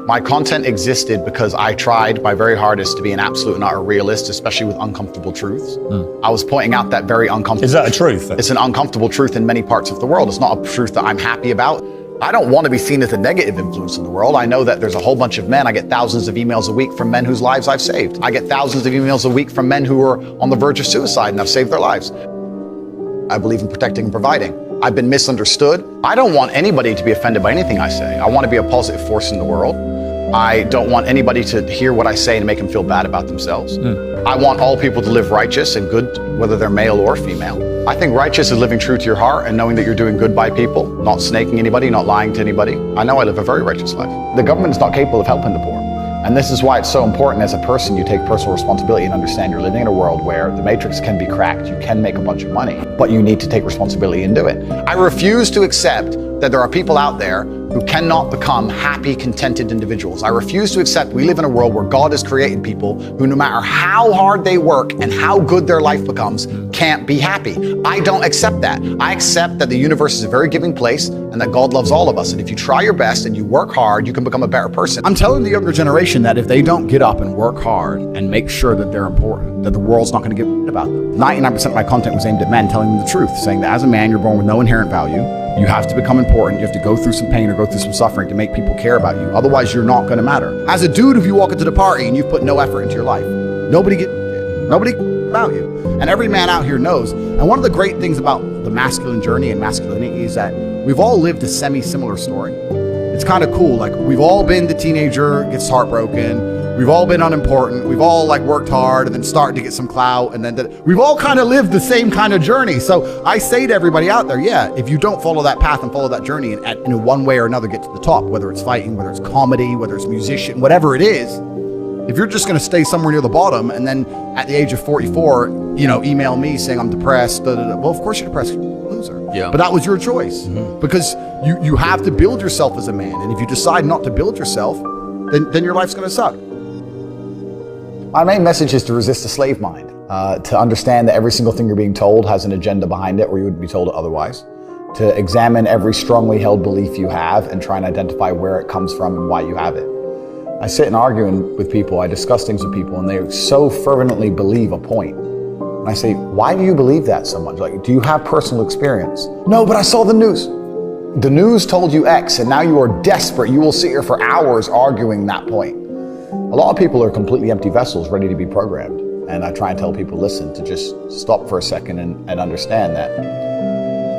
My content existed because I tried my very hardest to be an absolute and utter realist, especially with uncomfortable truths. I was pointing out that very uncomfortable... Is that a truth? It's an uncomfortable truth in many parts of the world. It's not a truth that I'm happy about. I don't want to be seen as a negative influence in the world. I know that there's a whole bunch of men. I get thousands of emails a week from men whose lives I've saved. I get thousands of emails a week from men who are on the verge of suicide and I've saved their lives. I believe in protecting and providing. I've been misunderstood. I don't want anybody to be offended by anything I say. I want to be a positive force in the world. I don't want anybody to hear what I say and make them feel bad about themselves. I want all people to live righteous and good, whether they're male or female. I think righteous is living true to your heart and knowing that you're doing good by people, not snaking anybody, not lying to anybody. I know I live a very righteous life. The government is not capable of helping the poor. And this is why it's so important as a person you take personal responsibility and understand you're living in a world where the matrix can be cracked, you can make a bunch of money, but you need to take responsibility and do it. I refuse to accept that there are people out there who cannot become happy, contented individuals. I refuse to accept we live in a world where God has created people who, no matter how hard they work and how good their life becomes, can't be happy. I don't accept that. I accept that the universe is a very giving place and that God loves all of us. And if you try your best and you work hard, you can become a better person. I'm telling the younger generation that if they don't get up and work hard and make sure that they're important, that the world's not going to give a about them. 99% of my content was aimed at men, telling them the truth, saying that as a man, you're born with no inherent value. You have to become important. You have to go through some pain or go through some suffering to make people care about you. Otherwise, you're not going to matter. As a dude, if you walk into the party and you've put no effort into your life, nobody about you. And every man out here knows. And one of the great things about the masculine journey and masculinity is that we've all lived a semi-similar story. It's kind of cool. Like, we've all been the teenager, gets heartbroken. We've all been unimportant. We've all worked hard and then started to get some clout. And then we've all kind of lived the same kind of journey. So I say to everybody out there, yeah, if you don't follow that path and follow that journey and in one way or another get to the top, whether it's fighting, whether it's comedy, whether it's musician, whatever it is, if you're just going to stay somewhere near the bottom and then at the age of 44, email me saying I'm depressed, well, of course you're depressed, loser. Yeah. But that was your choice because you have to build yourself as a man. And if you decide not to build yourself, then your life's going to suck. My main message is to resist the slave mind, to understand that every single thing you're being told has an agenda behind it or you wouldn't be told it otherwise, to examine every strongly held belief you have and try and identify where it comes from and why you have it. I sit and argue with people, I discuss things with people, and they so fervently believe a point. And I say, why do you believe that so much? Like, do you have personal experience? No, but I saw the news. The news told you X, and now you are desperate. You will sit here for hours arguing that point. A lot of people are completely empty vessels ready to be programmed. And I try and tell people, listen, to just stop for a second and understand that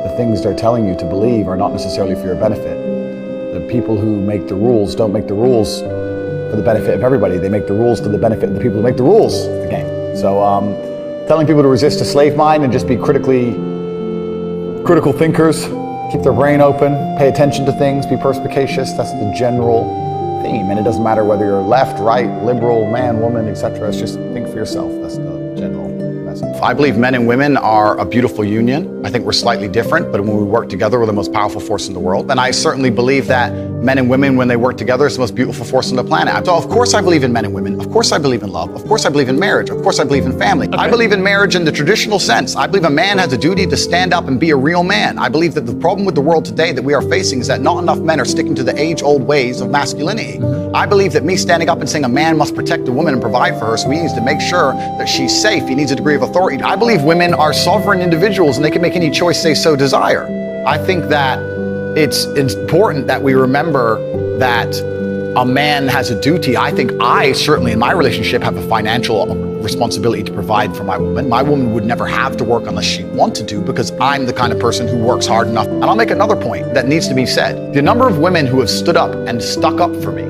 the things they're telling you to believe are not necessarily for your benefit. The people who make the rules don't make the rules for the benefit of everybody. They make the rules for the benefit of the people who make the rules of the game. So telling people to resist a slave mind and just be critical thinkers, keep their brain open, pay attention to things, be perspicacious, that's the general theme. And it doesn't matter whether you're left, right, liberal, man, woman, etc. It's just think for yourself. That's the general message. I believe men and women are a beautiful union. I think we're slightly different, but when we work together, we're the most powerful force in the world. And I certainly believe that men and women, when they work together, is the most beautiful force on the planet. So of course I believe in men and women. Of course I believe in love. Of course I believe in marriage. Of course I believe in family. Okay. I believe in marriage in the traditional sense. I believe a man has a duty to stand up and be a real man. I believe that the problem with the world today that we are facing is that not enough men are sticking to the age-old ways of masculinity. I believe that me standing up and saying a man must protect a woman and provide for her, so he needs to make sure that she's safe. He needs a degree of authority. I believe women are sovereign individuals and they can make any choice they so desire. I think that it's important that we remember that a man has a duty. I think I certainly in my relationship have a financial responsibility to provide for my woman. My woman would never have to work unless she wanted to because I'm the kind of person who works hard enough. And I'll make another point that needs to be said. The number of women who have stood up and stuck up for me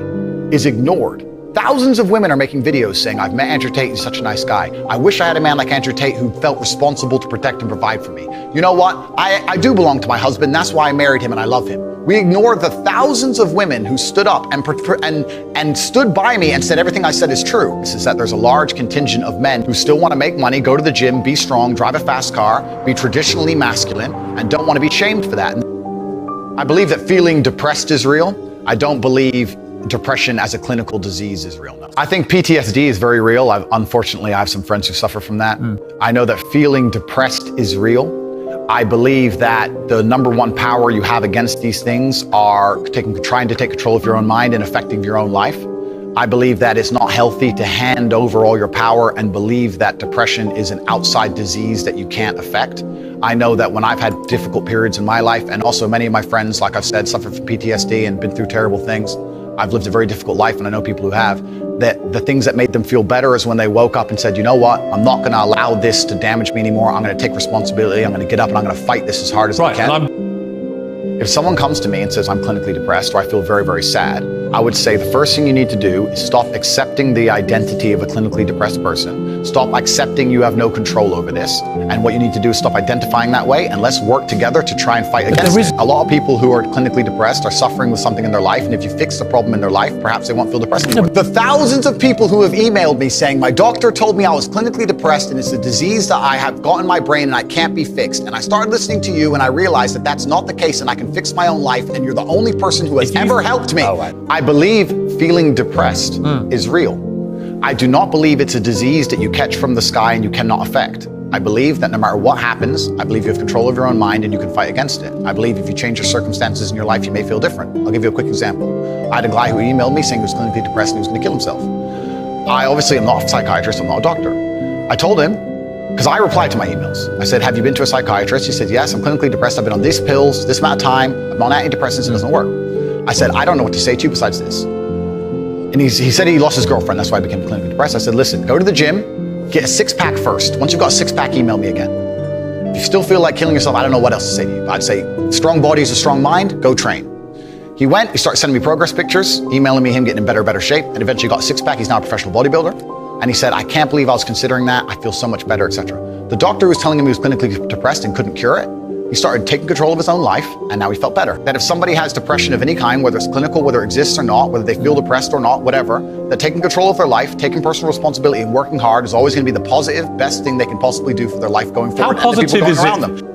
is ignored. Thousands of women are making videos saying, I've met Andrew Tate, he's such a nice guy. I wish I had a man like Andrew Tate who felt responsible to protect and provide for me. You know what? I do belong to my husband, that's why I married him and I love him. We ignore the thousands of women who stood up and stood by me and said everything I said is true. This is that there's a large contingent of men who still want to make money, go to the gym, be strong, drive a fast car, be traditionally masculine, and don't want to be shamed for that. I believe that feeling depressed is real. I don't believe depression as a clinical disease is real. No. I think PTSD is very real. Unfortunately, I have some friends who suffer from that. I know that feeling depressed is real. I believe that the number one power you have against these things are trying to take control of your own mind and affecting your own life. I believe that it's not healthy to hand over all your power and believe that depression is an outside disease that you can't affect. I know that when I've had difficult periods in my life, and also many of my friends, like I've said, suffer from PTSD and been through terrible things. I've lived a very difficult life, and I know people who have, that the things that made them feel better is when they woke up and said, you know what, I'm not going to allow this to damage me anymore. I'm going to take responsibility. I'm going to get up and I'm going to fight this as hard as I can. If someone comes to me and says I'm clinically depressed or I feel very, very sad, I would say the first thing you need to do is stop accepting the identity of a clinically depressed person. Stop accepting you have no control over this. And what you need to do is stop identifying that way, and let's work together to try and fight against it. A lot of people who are clinically depressed are suffering with something in their life, and if you fix the problem in their life, perhaps they won't feel depressed anymore. The thousands of people who have emailed me saying, my doctor told me I was clinically depressed and it's a disease that I have got in my brain and I can't be fixed. And I started listening to you and I realized that that's not the case and I can fix my own life, and you're the only person who has ever helped me. I believe feeling depressed is real. I do not believe it's a disease that you catch from the sky and you cannot affect. I believe that no matter what happens, I believe you have control of your own mind and you can fight against it. I believe if you change your circumstances in your life, you may feel different. I'll give you a quick example. I had a guy who emailed me saying he was clinically depressed and he was going to kill himself. I obviously am not a psychiatrist, I'm not a doctor. I told him, because I replied to my emails. I said, have you been to a psychiatrist? He said, yes, I'm clinically depressed. I've been on these pills, this amount of time. I'm on antidepressants and it doesn't work. I said, I don't know what to say to you besides this. And he said he lost his girlfriend. That's why I became clinically depressed. I said, listen, go to the gym, get a six-pack first. Once you've got a six-pack, email me again. If you still feel like killing yourself, I don't know what else to say to you. I'd say, strong body is a strong mind, go train. He went, he started sending me progress pictures, emailing me him getting in better shape, and eventually got a six-pack. He's now a professional bodybuilder. And he said, I can't believe I was considering that. I feel so much better, etc. The doctor who was telling him he was clinically depressed and couldn't cure it, he started taking control of his own life, and now he felt better. That if somebody has depression of any kind, whether it's clinical, whether it exists or not, whether they feel depressed or not, whatever, that taking control of their life, taking personal responsibility and working hard is always going to be the positive, best thing they can possibly do for their life going forward. How positive is it?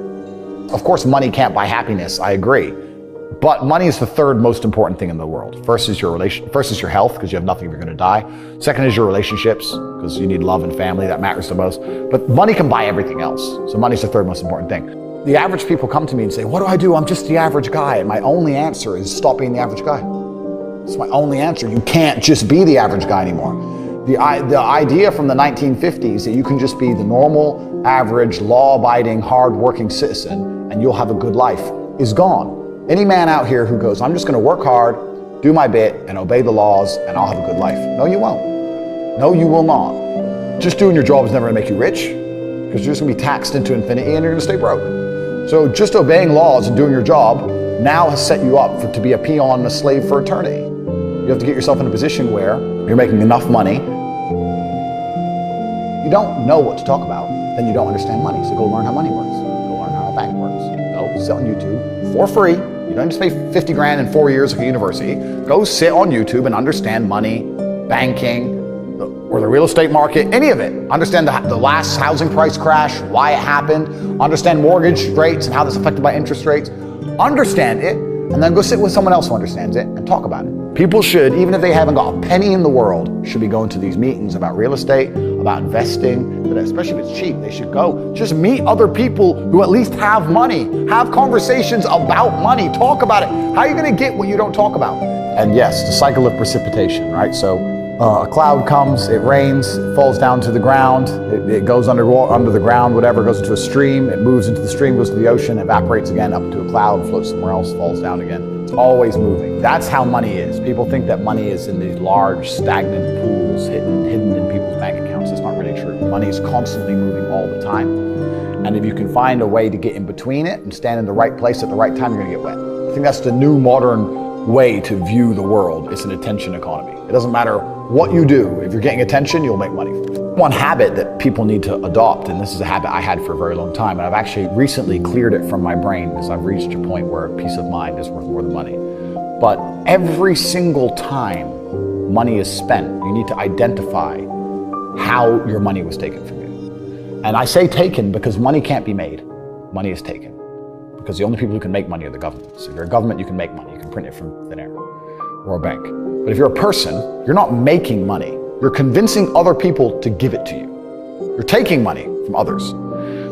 Of course, money can't buy happiness, I agree. But money is the third most important thing in the world. First is your health, because you have nothing if you're going to die. Second is your relationships, because you need love and family, that matters the most. But money can buy everything else. So money's the third most important thing. The average people come to me and say, what do I do? I'm just the average guy. And my only answer is stop being the average guy. It's my only answer. You can't just be the average guy anymore. The idea from the 1950s that you can just be the normal, average, law-abiding, hard-working citizen and you'll have a good life is gone. Any man out here who goes, I'm just going to work hard, do my bit, and obey the laws, and I'll have a good life. No, you won't. No, you will not. Just doing your job is never going to make you rich, because you're just going to be taxed into infinity and you're going to stay broke. So just obeying laws and doing your job now has set you up to be a peon and a slave for eternity. You have to get yourself in a position where you're making enough money. You don't know what to talk about, then you don't understand money. So go learn how money works. Go learn how a bank works. Go sit on YouTube for free. You don't just pay 50 grand in 4 years at a university. Go sit on YouTube and understand money, banking, or the real estate market, any of it. Understand the last housing price crash, why it happened, understand mortgage rates and how that's affected by interest rates. Understand it, and then go sit with someone else who understands it and talk about it. People should, even if they haven't got a penny in the world, should be going to these meetings about real estate, about investing, but especially if it's cheap, they should go. Just meet other people who at least have money. Have conversations about money, talk about it. How are you gonna get what you don't talk about? And yes, the cycle of precipitation, right? So a cloud comes, it rains, it falls down to the ground, it goes under the ground, whatever, goes into a stream, it moves into the stream, goes to the ocean, evaporates again up to a cloud, floats somewhere else, falls down again. It's always moving. That's how money is. People think that money is in these large, stagnant pools hidden in people's bank accounts. That's not really true. Money is constantly moving all the time. And if you can find a way to get in between it and stand in the right place at the right time, you're gonna get wet. I think that's the new modern way to view the world. It's an attention economy. It doesn't matter what you do. If you're getting attention, you'll make money. One habit that people need to adopt, and this is a habit I had for a very long time, and I've actually recently cleared it from my brain because I've reached a point where peace of mind is worth more than money. But every single time money is spent, you need to identify how your money was taken from you. And I say taken because money can't be made. Money is taken. Because the only people who can make money are the governments. If you're a government, you can make money. You can print it from thin air or a bank. But if you're a person, you're not making money. You're convincing other people to give it to you. You're taking money from others.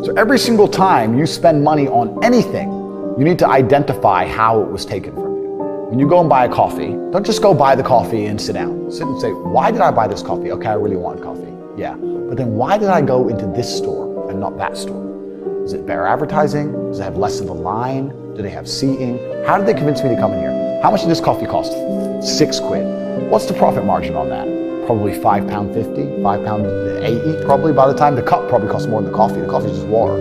So every single time you spend money on anything, you need to identify how it was taken from you. When you go and buy a coffee, don't just go buy the coffee and sit down. Sit and say, why did I buy this coffee? Okay, I really want coffee. Yeah. But then why did I go into this store and not that store? Is it better advertising? Does it have less of a line? Do they have seating? How did they convince me to come in here? How much did this coffee cost? £6. What's the profit margin on that? Probably £5.50, £5.80 probably. By the time the cup probably costs more than the coffee. The coffee is just water.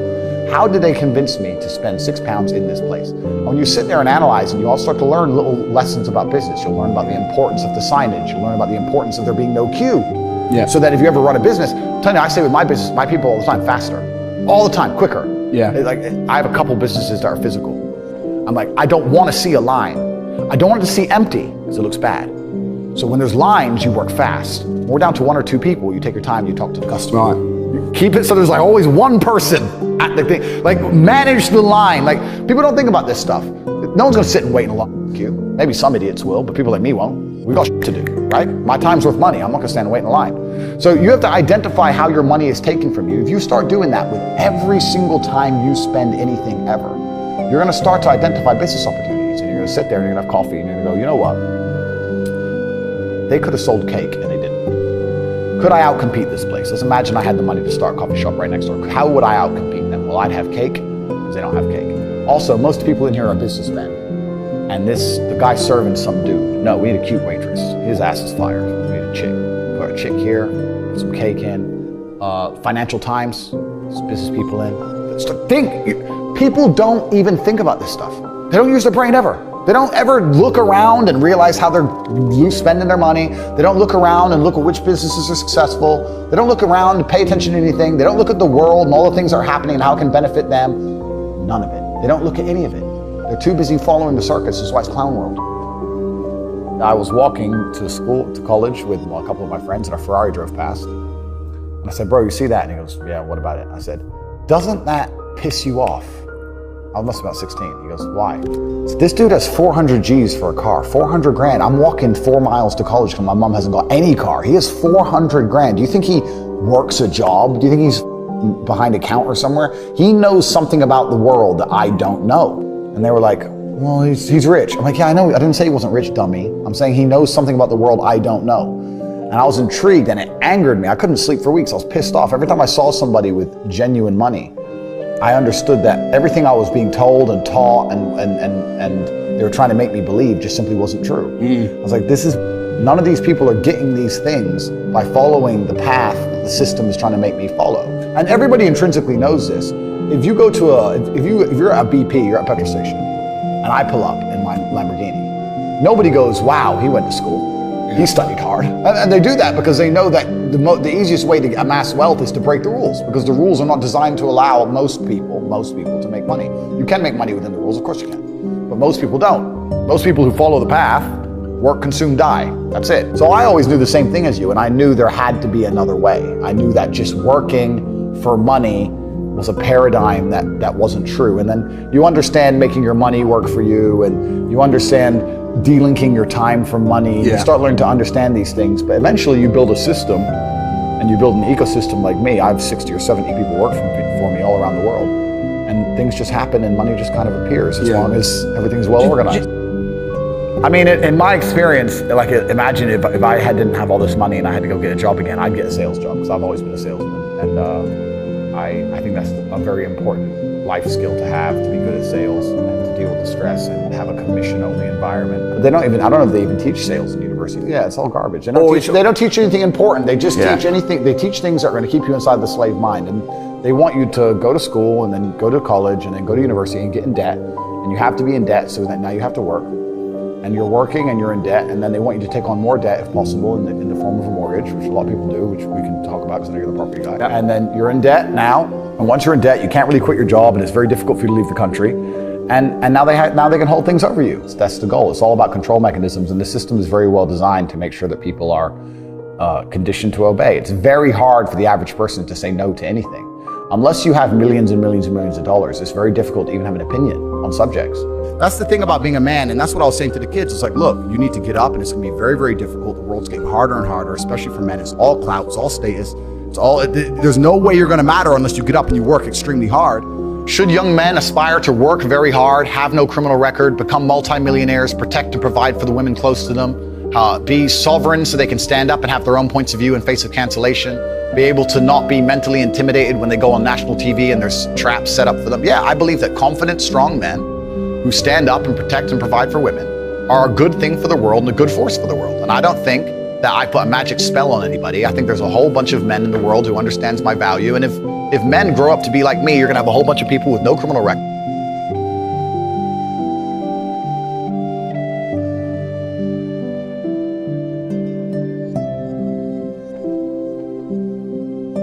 How did they convince me to spend £6 in this place? And when you sit there and analyze, and you all start to learn little lessons about business, you'll learn about the importance of the signage. You'll learn about the importance of there being no queue. Yeah. So that if you ever run a business, I'm telling you, I say with my business, my people all the time, faster, all the time, quicker. Yeah. Like I have a couple businesses that are physical. I'm like, I don't want to see a line. I don't want it to see empty because it looks bad. So when there's lines, you work fast. When we're down to 1 or 2 people, you take your time, you talk to the customer. Right. You keep it so there's like always one person at the thing. Like manage the line. Like people don't think about this stuff. No one's gonna sit and wait in a long queue. Maybe some idiots will, but people like me won't. We got shit to do, right? My time's worth money. I'm not gonna stand and wait in a line. So you have to identify how your money is taken from you. If you start doing that with every single time you spend anything ever, you're gonna start to identify business opportunities, and you're gonna sit there and you're gonna have coffee and you're gonna go, you know what? They could have sold cake and they didn't. Could I outcompete this place? Let's imagine I had the money to start a coffee shop right next door. How would I outcompete them? Well, I'd have cake because they don't have cake. Also, most people in here are businessmen. And the guy serving some dude. No, we need a cute waitress. His ass is fired. We need a chick. Put a chick here, put some cake in. Financial Times, there's business people in. People don't even think about this stuff. They don't use their brain ever. They don't ever look around and realize how they're spending their money. They don't look around and look at which businesses are successful. They don't look around and pay attention to anything. They don't look at the world and all the things that are happening and how it can benefit them. None of it. They don't look at any of it. They're too busy following the circus. That's why it's clown world. I was walking to college with a couple of my friends, and a Ferrari drove past. And I said, bro, you see that? And he goes, yeah, what about it? I said, doesn't that piss you off? I must be about 16. He goes, why? So this dude has 400 G's for a car, 400 grand. I'm walking 4 miles to college because my mom hasn't got any car. He has 400 grand. Do you think he works a job? Do you think he's behind a counter somewhere? He knows something about the world that I don't know. And they were like, well, he's rich. I'm like, yeah, I know. I didn't say he wasn't rich, dummy. I'm saying he knows something about the world I don't know. And I was intrigued and it angered me. I couldn't sleep for weeks. I was pissed off. Every time I saw somebody with genuine money, I understood that everything I was being told and taught and they were trying to make me believe just simply wasn't true. I was like, none of these people are getting these things by following the path that the system is trying to make me follow. And everybody intrinsically knows this. If you go to if you're at a BP, you're at a petrol station, and I pull up in my Lamborghini, nobody goes, wow, he went to school. He studied hard. And they do that because they know that the easiest way to amass wealth is to break the rules, because the rules are not designed to allow most people to make money. You can make money within the rules, of course you can, but most people don't. Most people who follow the path work, consume, die. That's it. So I always knew the same thing as you, and I knew there had to be another way. I knew that just working for money was a paradigm that wasn't true. And then you understand making your money work for you, and you understand delinking your time from money. You start learning to understand these things, but eventually you build a system and you build an ecosystem like me. I have 60 or 70 people work for me all around the world, and things just happen and money just kind of appears as long as everything's well organized. I mean, in my experience, like imagine if I didn't have all this money and I had to go get a job again, I'd get a sales job because I've always been a salesman. And I think that's a very important life skill to have, to be good at sales and to deal with the stress and have a commission-only environment. But I don't know if they even teach sales in university. Yeah, it's all garbage. They don't teach anything important. They just teach anything. They teach things that are going to keep you inside the slave mind. And they want you to go to school and then go to college and then go to university and get in debt. And you have to be in debt, so that now you have to work. And you're working and you're in debt, and then they want you to take on more debt if possible in the form of a mortgage, which a lot of people do, which we can talk about because I know you're the property guy. And then you're in debt now, and once you're in debt, you can't really quit your job, and it's very difficult for you to leave the country. And now they can hold things over you. That's the goal. It's all about control mechanisms, and the system is very well designed to make sure that people are conditioned to obey. It's very hard for the average person to say no to anything. Unless you have millions and millions and millions of dollars, it's very difficult to even have an opinion on subjects. That's the thing about being a man, and that's what I was saying to the kids. It's like, look, you need to get up, and it's gonna be very, very difficult. The world's getting harder and harder, especially for men. It's all clout, it's all status. There's no way you're going to matter unless you get up and you work extremely hard. Should young men aspire to work very hard, have no criminal record, become multimillionaires, protect and provide for the women close to them, be sovereign so they can stand up and have their own points of view in face of cancellation, be able to not be mentally intimidated when they go on national TV and there's traps set up for them? Yeah, I believe that confident, strong men who stand up and protect and provide for women are a good thing for the world and a good force for the world. And I don't think that I put a magic spell on anybody. I think there's a whole bunch of men in the world who understands my value. And if men grow up to be like me, you're gonna have a whole bunch of people with no criminal record,